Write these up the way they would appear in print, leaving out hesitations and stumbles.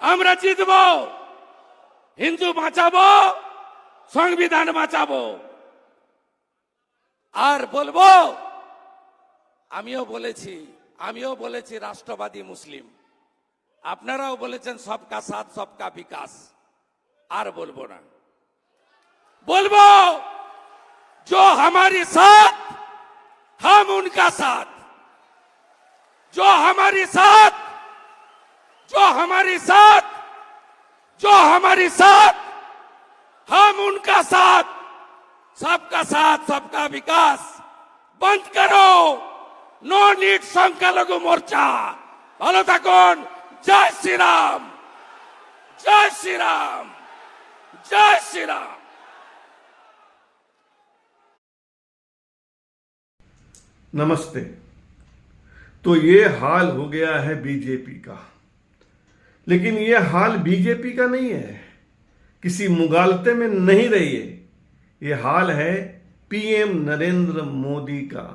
আমরা জিতব, হিন্দু বাঁচাবো, সংবিধান বাঁচাবো। আর বলবো, আমিও বলেছি রাষ্ট্রবাদী মুসলিম, আপনারাও বলেছেন সবকা সাথ সবকা বিকাশ। আর বলবো না, বলবো जो हमारे साथ हम उनका साथ, जो हमारे साथ हम उनका साथ, सबका साथ सबका विकास। बंद करो नो नीड संख्यालघु मोर्चा। ভালো থাকুন। जय श्री राम, जय श्री राम, जय श्री राम। नमस्ते। तो ये हाल हो गया है बीजेपी का, लेकिन ये हाल बीजेपी का नहीं है, किसी मुगालते में नहीं रहिए। ये हाल है पीएम नरेंद्र मोदी का।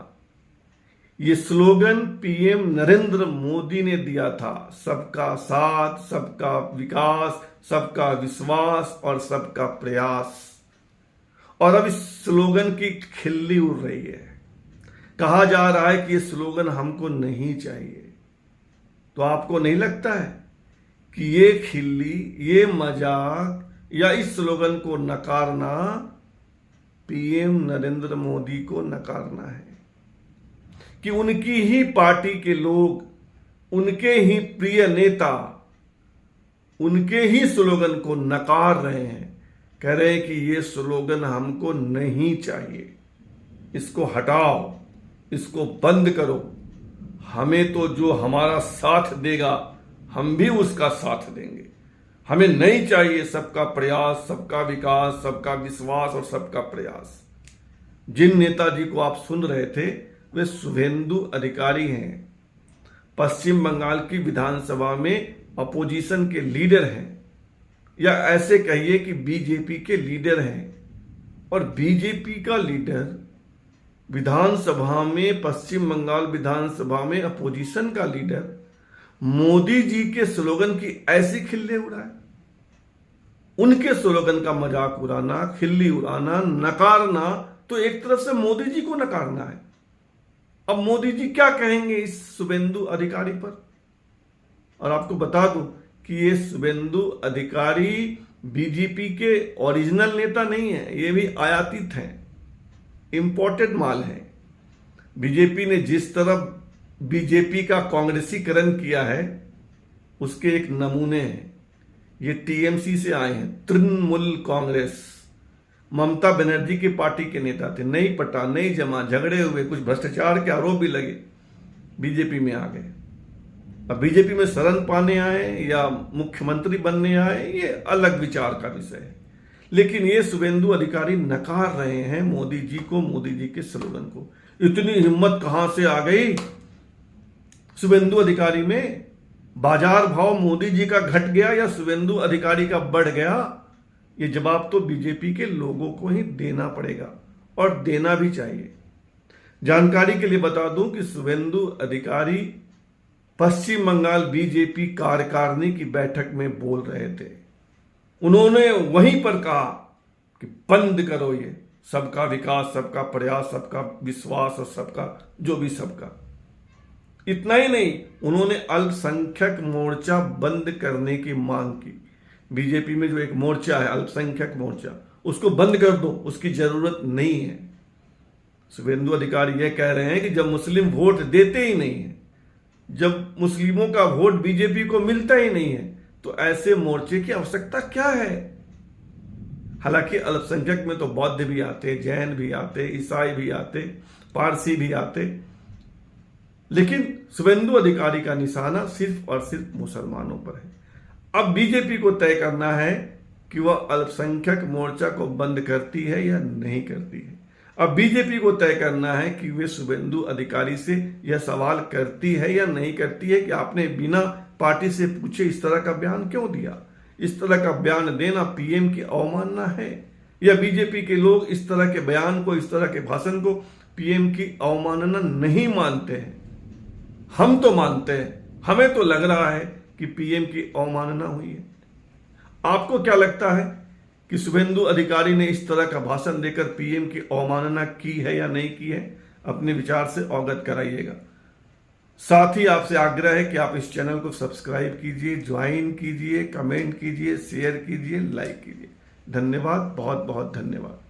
ये स्लोगन पीएम नरेंद्र मोदी ने दिया था, सबका साथ सबका विकास, सबका विश्वास और सबका प्रयास। और अब इस स्लोगन की खिल्ली उड़ रही है। कहा जा रहा है कि ये स्लोगन हमको नहीं चाहिए। तो आपको नहीं लगता है कि ये खिल्ली, ये मजाक या इस स्लोगन को नकारना पीएम नरेंद्र मोदी को नकारना है? कि उनकी ही पार्टी के लोग, उनके ही प्रिय नेता उनके ही स्लोगन को नकार रहे हैं, कह रहे हैं कि ये स्लोगन हमको नहीं चाहिए, इसको हटाओ, इसको बंद करो। हमें तो जो हमारा साथ देगा हम भी उसका साथ देंगे। हमें नहीं चाहिए सबका प्रयास, सबका विकास, सबका विश्वास और सबका प्रयास। जिन नेताजी को आप सुन रहे थे वे शुभेंदु अधिकारी हैं, पश्चिम बंगाल की विधानसभा में अपोजिशन के लीडर हैं, या ऐसे कहिए कि बीजेपी के लीडर हैं। और बीजेपी का लीडर विधानसभा में, पश्चिम बंगाल विधानसभा में अपोजिशन का लीडर मोदी जी के स्लोगन की ऐसी खिल्ली उड़ाए। उनके स्लोगन का मजाक उड़ाना, खिल्ली उड़ाना, नकारना, तो एक तरफ से मोदी जी को नकारना है। अब मोदी जी क्या कहेंगे इस शुभेंदु अधिकारी पर? और आपको बता दूं कि ये शुभेंदु अधिकारी बीजेपी के ओरिजिनल नेता नहीं है, ये भी आयातित हैं, इंपोर्टेड माल है। बीजेपी ने जिस तरह बीजेपी का कांग्रेसीकरण किया है उसके एक नमूने हैं। ये टीएमसी से आए हैं, तृणमूल कांग्रेस। ममता बनर्जी की पार्टी के नेता थे, नहीं पटा, नहीं जमा, झगड़े हुए, कुछ भ्रष्टाचार के आरोप भी लगे, बीजेपी में आ गए। अब बीजेपी में शरण पाने आए या मुख्यमंत्री बनने आए, ये अलग विचार का विषय है। लेकिन ये शुभेंदु अधिकारी नकार रहे हैं मोदी जी को, मोदी जी के स्लोगन को। इतनी हिम्मत कहां से आ गई शुभेंदु अधिकारी में? बाजार भाव मोदी जी का घट गया या शुभेंदु अधिकारी का बढ़ गया? ये जवाब तो बीजेपी के लोगों को ही देना पड़ेगा, और देना भी चाहिए। जानकारी के लिए बता दूं कि शुभेंदु अधिकारी पश्चिम बंगाल बीजेपी कार्यकारिणी की बैठक में बोल रहे थे। उन्होंने वहीं पर कहा कि बंद करो ये सबका विकास, सबका प्रयास, सबका विश्वास और सबका जो भी सबका। इतना ही नहीं, उन्होंने अल्पसंख्यक मोर्चा बंद करने की मांग की। बीजेपी में जो एक मोर्चा है अल्पसंख्यक मोर्चा, उसको बंद कर दो, उसकी जरूरत नहीं है। शुभेंदु अधिकारी यह कह रहे हैं कि जब मुस्लिम वोट देते ही नहीं है, जब मुस्लिमों का वोट बीजेपी को मिलता ही नहीं है, तो ऐसे मोर्चे की आवश्यकता क्या है? हालांकि अल्पसंख्यक में तो बौद्ध भी आते, जैन भी आते, ईसाई भी आते, पारसी भी आते, लेकिन शुभेंदु अधिकारी का निशाना सिर्फ और सिर्फ मुसलमानों पर है। अब बीजेपी को तय करना है कि वह अल्पसंख्यक मोर्चा को बंद करती है या नहीं करती है। अब बीजेपी को तय करना है कि वे शुभेंदु अधिकारी से यह सवाल करती है या नहीं करती है कि आपने बिना पार्टी से पूछे इस तरह का बयान क्यों दिया। इस तरह का बयान देना पीएम की अवमानना है, या बीजेपी के लोग इस तरह के बयान को, इस तरह के भाषण को पीएम की अवमानना नहीं मानते हैं? हम तो मानते हैं। हमें तो लग रहा है कि पीएम की अवमानना हुई है? आपको क्या लगता है कि शुभेंदु अधिकारी ने इस तरह का भाषण देकर पीएम की अवमानना की है या नहीं की है? अपने विचार से अवगत कराइएगा। साथ ही आपसे आग्रह है कि आप इस चैनल को सब्सक्राइब कीजिए, ज्वाइन कीजिए, कमेंट कीजिए, शेयर कीजिए, लाइक कीजिए। धन्यवाद, बहुत बहुत धन्यवाद।